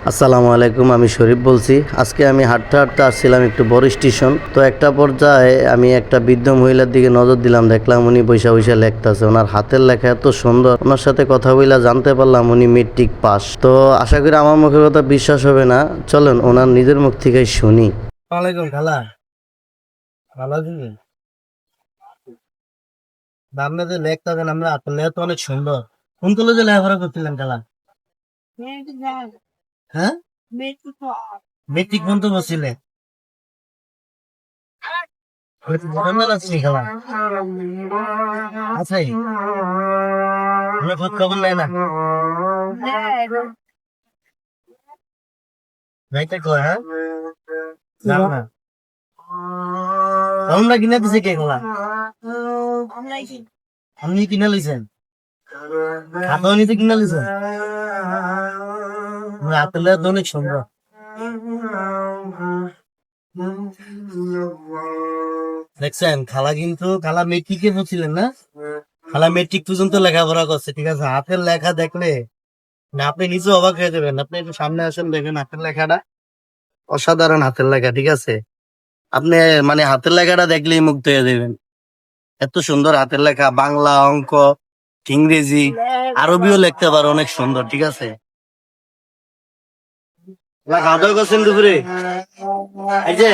আসসালামু আলাইকুম, আমি শরীফ বলছি। আজকে আমি হাঁটতে হাঁটতে আসছিলাম একটু বড় স্টেশন। তো একটা পর্যায়ে আমি একটা বৃদ্ধ মহিলার দিকে নজর দিলাম, দেখলাম উনি বৈশা বৈশা লেখতেছে। ওনার হাতের লেখা এত সুন্দর, ওনার সাথে কথা বইলা জানতে পারলাম উনি মেট্রিক পাস। তো আশা করি আমার মুখের কথা বিশ্বাস হবে না, চলেন ওনার নিজের মুখ থেকে শুনি। ওয়ালাইকুম খালা, ভালো আছেন? আপনি যে লেখতেছেন, আমরা হাতের লেখা তো অনেক সুন্দর। কোন কলেজে লেখাপড়া করছিলেন খালা? হ্যাঁ, মেট্রিক পর্যন্ত বসছিলেন? ছোটবেলা ছিল খালা। আছে আমরা খোঁজ খবর নেয় না, যাইতে কয় হ্যাঁ, জান না আমরা কিনা দিছে কে খালা? আপনি কিনা লইছেন? খাতাও নিতে কিনা লইছেন? হাতের লেখা তো অনেক সুন্দর। দেখছেন খালা, কিন্তু খালা মেট্রিকে পড়ছিলেন না? খালা মেট্রিক পর্যন্ত লেখাপড়া করছে, ঠিক আছে? হাতের লেখা দেখলে না আপনি নিজে অবাক হয়ে যাবেন। আপনি একটু সামনে আসেন, দেখেন হাতের লেখাটা, অসাধারণ হাতের লেখা, ঠিক আছে? আপনি মানে হাতের লেখাটা দেখলেই মুগ্ধ হয়ে যাবেন। এত সুন্দর হাতের লেখা, বাংলা, অঙ্ক, ইংরেজি, আরবিও লিখতে পারো অনেক সুন্দর, ঠিক আছে? খাওয়া দাওয়া করছেন দুপুরে? এই যে